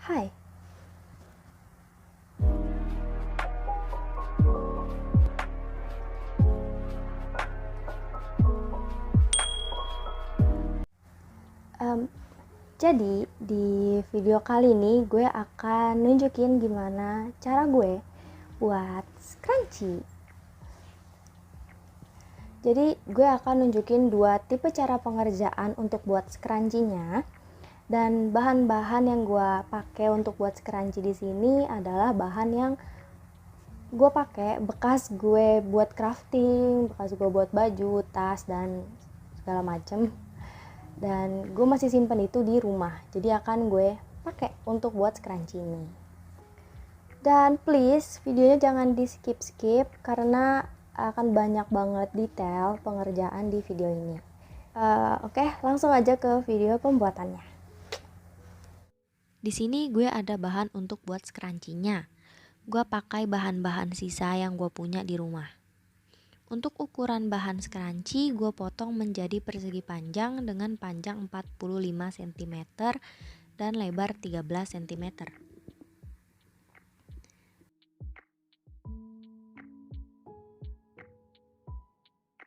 Hai. Jadi di video kali ini gue akan nunjukin gimana cara gue buat scrunchie. Jadi gue akan nunjukin dua tipe cara pengerjaan untuk buat scrunchie-nya. Dan bahan-bahan yang gue pakai untuk buat scrunchie di sini adalah bahan yang gue pakai bekas gue buat crafting, bekas gue buat baju, tas dan segala macem. Dan gue masih simpen itu di rumah, jadi akan gue pakai untuk buat scrunchie ini. Dan please videonya jangan di skip karena akan banyak banget detail pengerjaan di video ini. Oke, langsung aja ke video pembuatannya. Di sini gue ada bahan untuk buat scrunchie-nya. Gue pakai bahan-bahan sisa yang gue punya di rumah. Untuk ukuran bahan scrunchie, gue potong menjadi persegi panjang dengan panjang 45 cm dan lebar 13 cm.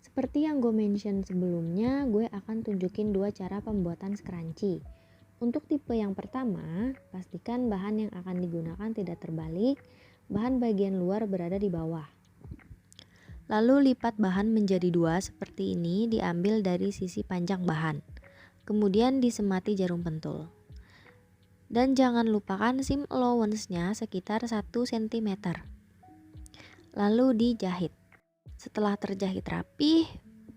Seperti yang gue mention sebelumnya, gue akan tunjukin dua cara pembuatan scrunchie. Untuk tipe yang pertama, pastikan bahan yang akan digunakan tidak terbalik, bahan bagian luar berada di bawah. Lalu lipat bahan menjadi dua seperti ini, diambil dari sisi panjang bahan. Kemudian disemati jarum pentul. Dan jangan lupakan seam allowance-nya sekitar 1 cm. Lalu dijahit. Setelah terjahit rapih,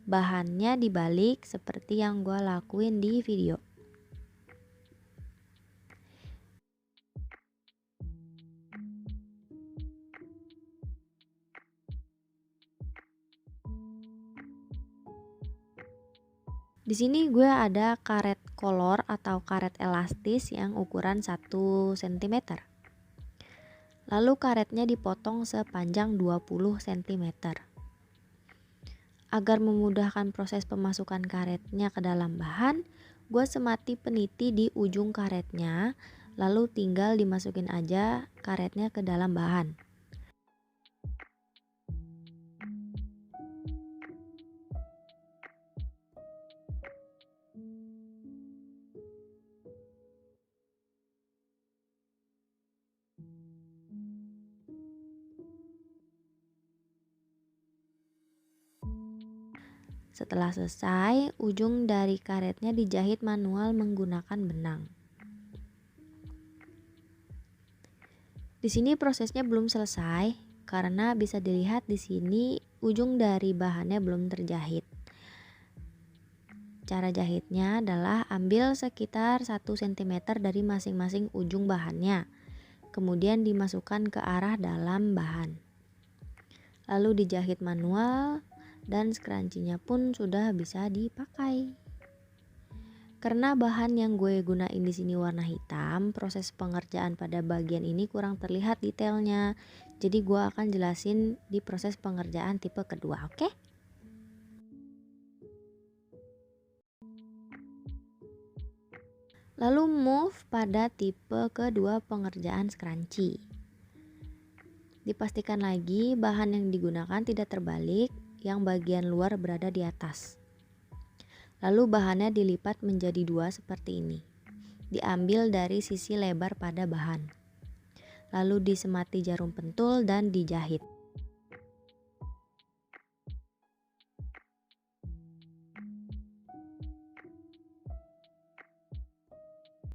bahannya dibalik seperti yang gue lakuin di video. Di sini gue ada karet kolor atau karet elastis yang ukuran 1 cm. Lalu karetnya dipotong sepanjang 20 cm. Agar memudahkan proses pemasukan karetnya ke dalam bahan, gue semati peniti di ujung karetnya, lalu tinggal dimasukin aja karetnya ke dalam bahan. Setelah selesai, ujung dari karetnya dijahit manual menggunakan benang. Di sini prosesnya belum selesai karena bisa dilihat di sini ujung dari bahannya belum terjahit. Cara jahitnya adalah ambil sekitar 1 cm dari masing-masing ujung bahannya. Kemudian dimasukkan ke arah dalam bahan. Lalu dijahit manual dan scrunchie-nya pun sudah bisa dipakai. Karena bahan yang gue gunain di sini warna hitam, proses pengerjaan pada bagian ini kurang terlihat detailnya. Jadi gue akan jelasin di proses pengerjaan tipe kedua, oke? Lalu move pada tipe kedua pengerjaan scrunchie. Dipastikan lagi bahan yang digunakan tidak terbalik, yang bagian luar berada di atas. Lalu bahannya dilipat menjadi dua seperti ini. Diambil dari sisi lebar pada bahan. Lalu disemati jarum pentul dan dijahit.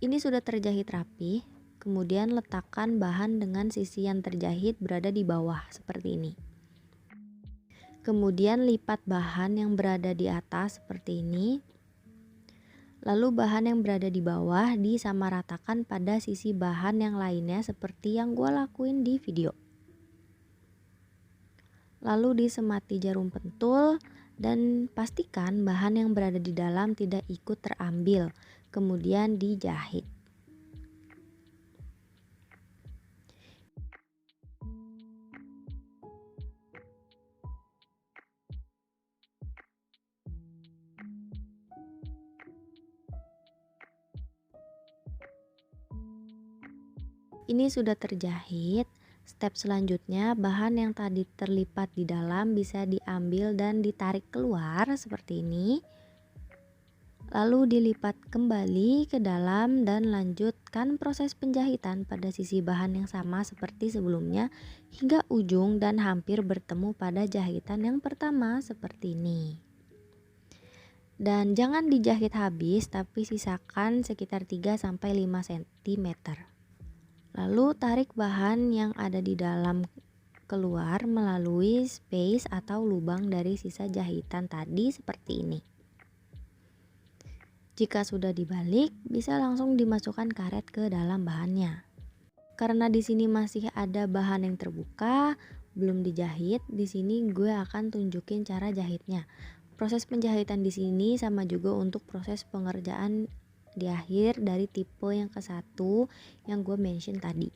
Ini sudah terjahit rapi. Kemudian letakkan bahan dengan sisi yang terjahit berada di bawah seperti ini. Kemudian lipat bahan yang berada di atas seperti ini. Lalu bahan yang berada di bawah disamaratakan pada sisi bahan yang lainnya seperti yang gue lakuin di video. Lalu disemati jarum pentul dan pastikan bahan yang berada di dalam tidak ikut terambil. Kemudian dijahit. Ini sudah terjahit. Step selanjutnya, bahan yang tadi terlipat di dalam bisa diambil dan ditarik keluar seperti ini. Lalu dilipat kembali ke dalam dan lanjutkan proses penjahitan pada sisi bahan yang sama seperti sebelumnya hingga ujung dan hampir bertemu pada jahitan yang pertama seperti ini. Dan jangan dijahit habis, tapi sisakan sekitar 3-5 cm. Lalu tarik bahan yang ada di dalam keluar melalui space atau lubang dari sisa jahitan tadi seperti ini. Jika sudah dibalik, bisa langsung dimasukkan karet ke dalam bahannya. Karena di sini masih ada bahan yang terbuka, belum dijahit, di sini gue akan tunjukin cara jahitnya. Proses penjahitan di sini sama juga untuk proses pengerjaan di akhir dari tipe yang ke-1 yang gue mention tadi.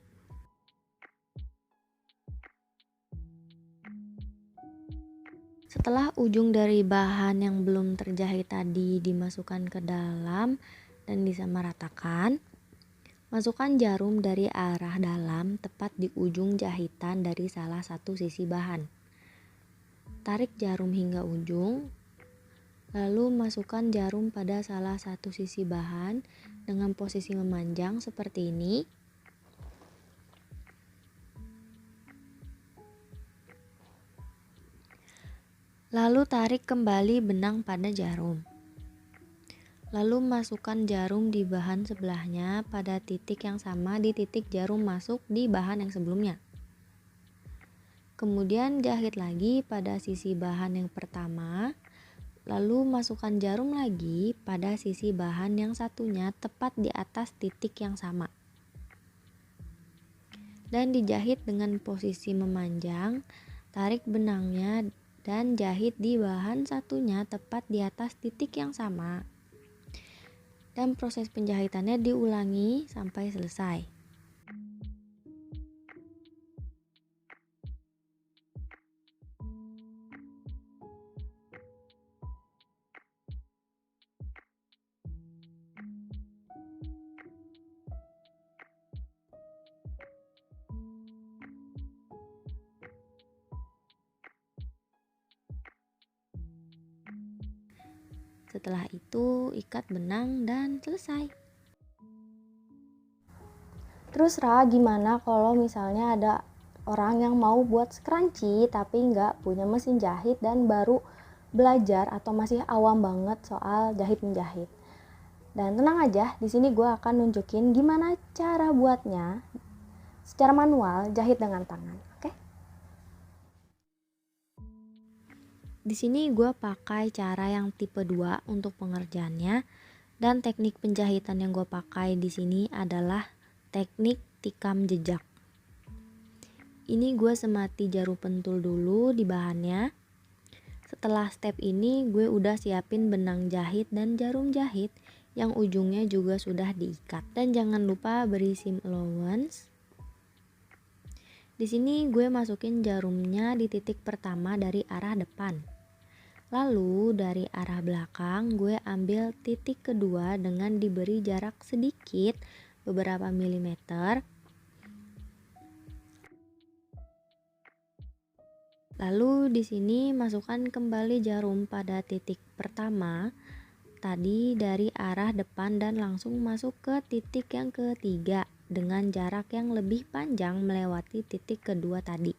Setelah ujung dari bahan yang belum terjahit tadi dimasukkan ke dalam dan disamaratakan, masukkan jarum dari arah dalam tepat di ujung jahitan dari salah satu sisi bahan. Tarik jarum hingga ujung, lalu masukkan jarum pada salah satu sisi bahan dengan posisi memanjang seperti ini. Lalu tarik kembali benang pada jarum. Lalu masukkan jarum di bahan sebelahnya pada titik yang sama di titik jarum masuk di bahan yang sebelumnya. Kemudian jahit lagi pada sisi bahan yang pertama. Lalu masukkan jarum lagi pada sisi bahan yang satunya tepat di atas titik yang sama. Dan dijahit dengan posisi memanjang, tarik benangnya dan jahit di bahan satunya tepat di atas titik yang sama. Dan proses penjahitannya diulangi sampai selesai. Setelah itu ikat benang dan selesai. Terus Ra, gimana kalau misalnya ada orang yang mau buat scrunchie tapi nggak punya mesin jahit dan baru belajar atau masih awam banget soal jahit menjahit? Dan tenang aja, di sini gue akan nunjukin gimana cara buatnya secara manual jahit dengan tangan. Oke? Di sini gue pakai cara yang tipe 2 untuk pengerjaannya, dan teknik penjahitan yang gue pakai di sini adalah teknik tikam jejak. Ini gue semati jarum pentul dulu di bahannya. Setelah step ini gue udah siapin benang jahit dan jarum jahit yang ujungnya juga sudah diikat. Dan jangan lupa beri seam allowance. Di sini gue masukin jarumnya di titik pertama dari arah depan. Lalu dari arah belakang gue ambil titik kedua dengan diberi jarak sedikit beberapa milimeter. Lalu di sini masukkan kembali jarum pada titik pertama tadi dari arah depan dan langsung masuk ke titik yang ketiga dengan jarak yang lebih panjang melewati titik kedua tadi.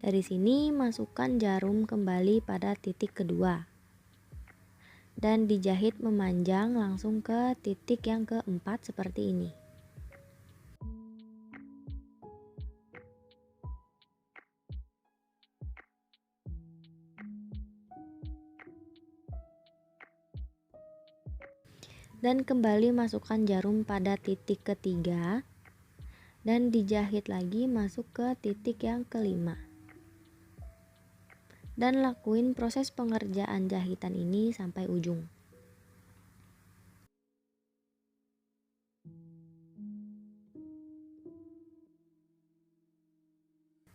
Dari sini masukkan jarum kembali pada titik kedua dan dijahit memanjang langsung ke titik yang keempat seperti ini. Dan kembali masukkan jarum pada titik ketiga dan dijahit lagi masuk ke titik yang kelima. Dan lakuin proses pengerjaan jahitan ini sampai ujung.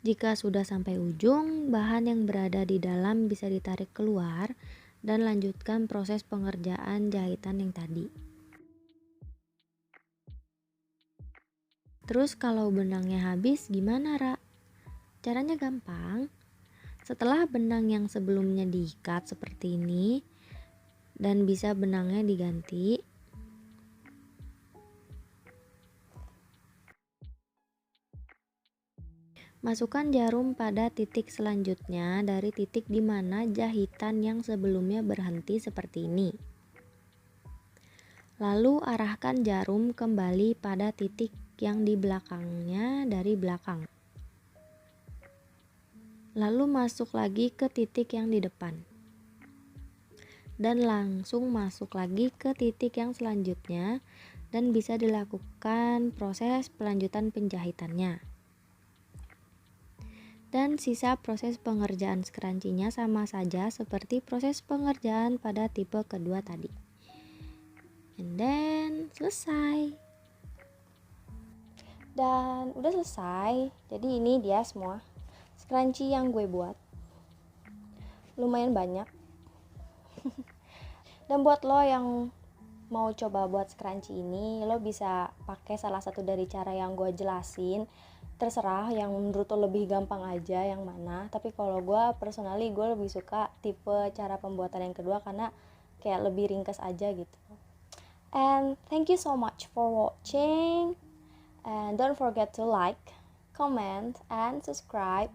Jika sudah sampai ujung, bahan yang berada di dalam bisa ditarik keluar dan lanjutkan proses pengerjaan jahitan yang tadi. Terus kalau benangnya habis gimana, Ra? Caranya gampang. Setelah benang yang sebelumnya diikat seperti ini dan bisa benangnya diganti, masukkan jarum pada titik selanjutnya dari titik di mana jahitan yang sebelumnya berhenti seperti ini. Lalu arahkan jarum kembali pada titik yang di belakangnya dari belakang. Lalu masuk lagi ke titik yang di depan. Dan langsung masuk lagi ke titik yang selanjutnya dan bisa dilakukan proses pelanjutan penjahitannya. Dan sisa proses pengerjaan scrunchie-nya sama saja seperti proses pengerjaan pada tipe kedua tadi. And then selesai. Dan udah selesai. Jadi ini dia semua scrunchie yang gue buat. Lumayan banyak. Dan buat lo yang mau coba buat scrunchie ini, lo bisa pakai salah satu dari cara yang gue jelasin. Terserah yang menurut lo lebih gampang aja yang mana. Tapi kalau gue personally gue lebih suka tipe cara pembuatan yang kedua karena kayak lebih ringkas aja gitu. And thank you so much for watching. And don't forget to like, comment, and subscribe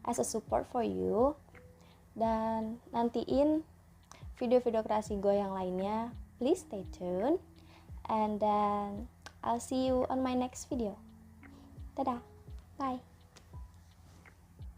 as a support for you. Dan nantiin video-video kreasi gue yang lainnya. Please stay tuned. And then I'll see you on my next video. Dadah. Bye.